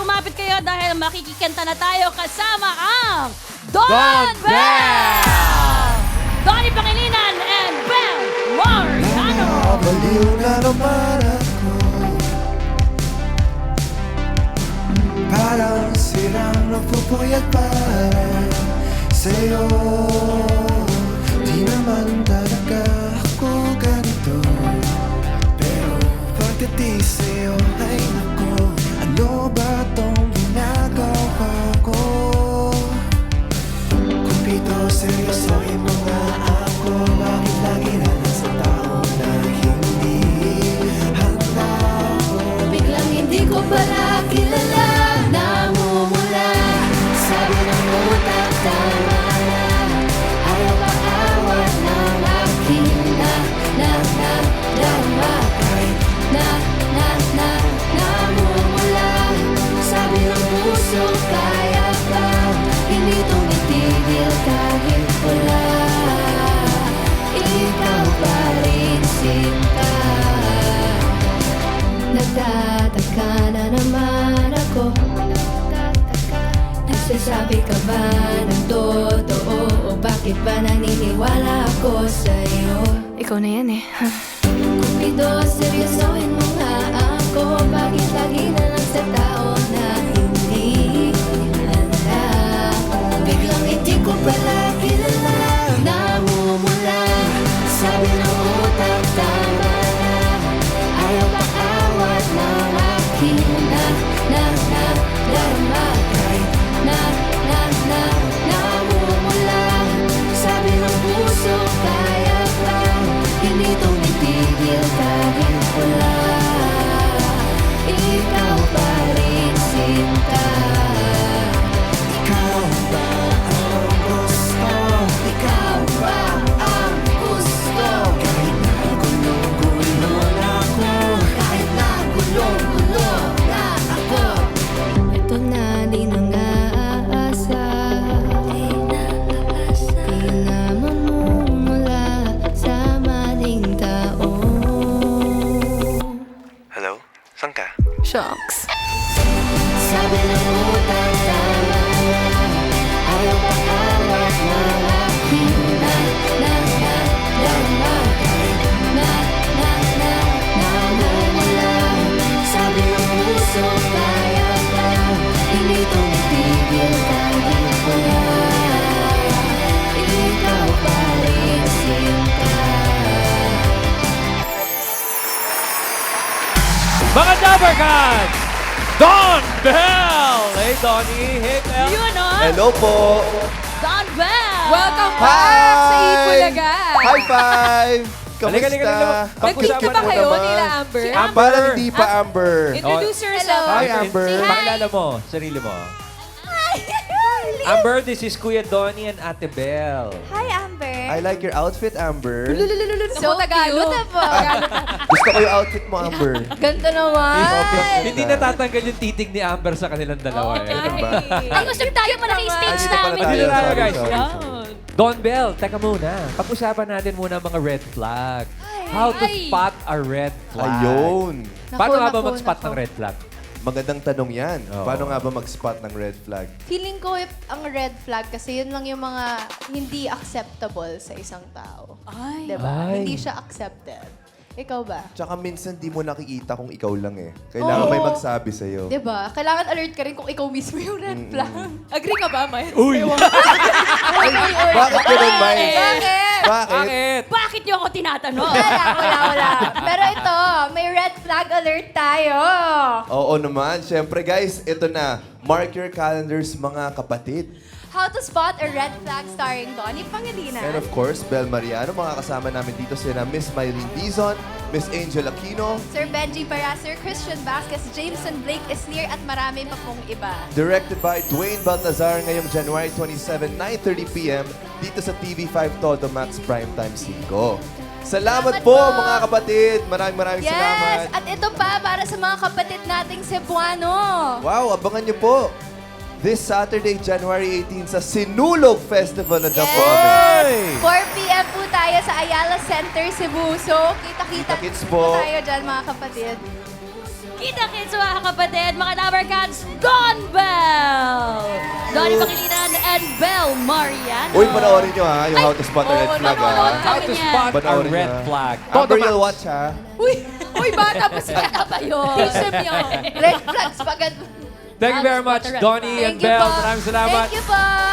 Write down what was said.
lumapit kayo dahil makikikanta na tayo kasama ang Don Don Bell! Donnie Pangilinan and Bell Mariano! Baliw na naman ako. Parang silang nagpupuyat para sa'yo. Di naman talaga ako ganito, pero pagdating sa'yo ay naku, ano ba tong ginagawa ko? Kupido, seryosohin mo nga ako. Bakit lagi na lang sa tao na hindi handa ako? Biglang hindi ko pala kilala, namumula. Sabi ng utak, tama na. Ayaw paawat ng aking dama. Kahit namumula. Sabi ng puso, kaya ba? Hindi tumitigil kahit wala. Ikaw pa rin, sinta. Nagtataka na naman ako. Nagsasabi ka ba ng totoo? O bakit ba naniniwala ako sa'yo? Ikaw na yan eh. Cupido, seryosohin mo nga ako. Bakit lagi na lang sa tao na hindi handa? Biglang hindi ko pala kilala, namumula. Sabi ng utak, tama na. Ayaw paawat ng aking dama. Kahit namumula. Sabi ng puso, kaya ba? Hindi tumitigil kahit wala. Ikaw pa rin, sinta. Ikaw ba ang gusto? Ikaw ba ang gusto? Kahit na gulong-gulo na ako. Kahit na gulong-gulo na ako. Ito na, di nang aasa. Di na mamumula sa maling tao. Hello? Saan ka? Shucks. Sabi ng utak, tama na. Ayaw paawat ng aking dama. Kahit namumula. Sabi ng puso, kaya ba? Hindi tumitigil kahit wala. Ikaw pa rin, sinta. Mga Dabber Cats! Don Bell! Hey, Donnie. Hey, Bell. Yun o! Hello po! Don Bell! Welcome back sa Eat Bulaga. High five! Halika, halika, halika. Kamusta? Nag-meet na ba kayo nila, Amber? Parang hindi pa, Amber. Introduce yourself. Hi, Amber. Pakilala mo, sarili mo. Amber, this is Kuya Donnie and Ate Bell. Hi, Amber. I like your outfit, Amber. So Tagalog. Gusto ko yung outfit mo, Amber. Ganda naman. Hindi natatanggal yung titig ni Amber sa kanilang dalawa. eh. Ay, gusto tayo pala yung stage Dito pala namin. tayo. Dito tayo, Sorry, guys. sorry, Yan. sorry. Don Bell, teka muna. Pag-usapan natin muna ang mga red flag. How to spot a red flag. Ayun. Paano nga ba Naku, mag-spot naku. ng red flag? Magandang tanong yan. Oo. Paano nga ba mag-spot ng red flag? Feeling ko ang red flag kasi yun lang yung mga hindi acceptable sa isang tao. Ay. Diba? Ay. Hindi siya accepted. Ikaw ba? Tsaka minsan di mo nakikita kung ikaw lang eh. Kailangan Oo. may magsabi sa'yo. Diba? Kailangan alert ka rin kung ikaw mismo yung red flag. Agree ka ba, Maya? Uy! Bakit ganun, Mike? Bakit? Bakit? Bakit? Bakit niyo ako tinatanong? Wala. Pero ito, may red flag alert tayo. Oo naman. Siyempre guys, ito na. Mark your calendars mga kapatid. How to spot a red flag starring Donnie Pangilinan. And of course, Bel Mariano. Mga kasama namin dito sila Miss Mylene Dizon, Miss Angel Aquino, Sir Benji Paraser, Christian Vasquez, Jameson Blake Esnier at marami pa pong iba. directed by Dwayne Baltazar ngayong January 27, 9:30 p.m. dito sa TV5 Todo Max Primetime 5. Salamat po mga kapatid. Maraming Yes! salamat. At ito pa para sa mga kapatid nating Cebuano. Wow, abangan niyo po. This Saturday, January 18 sa Sinulog Festival. Nandiyan po kami. Hey! 4 p.m. po tayo sa Ayala Center, Cebu. So, kita-kita Kita-kits po. tayo dyan, mga kapatid. Kita-kits mga kapatid, mga Lover Cats, Don Bell! Donnie Pangilinan and Bell Mariano. Uy, panoorin nyo ha, yung How to Spot a Red Flag nanonood ha. How to spot a Panoorin red nyo, ha. flag. Amber, you'll watch ha. Uy, bata pa siya. Ano ba yun? Teach them yun. Red flags pagad. Thank you very much, Donnie and Thank you Bell. po. Maraming salamat. Thank you po.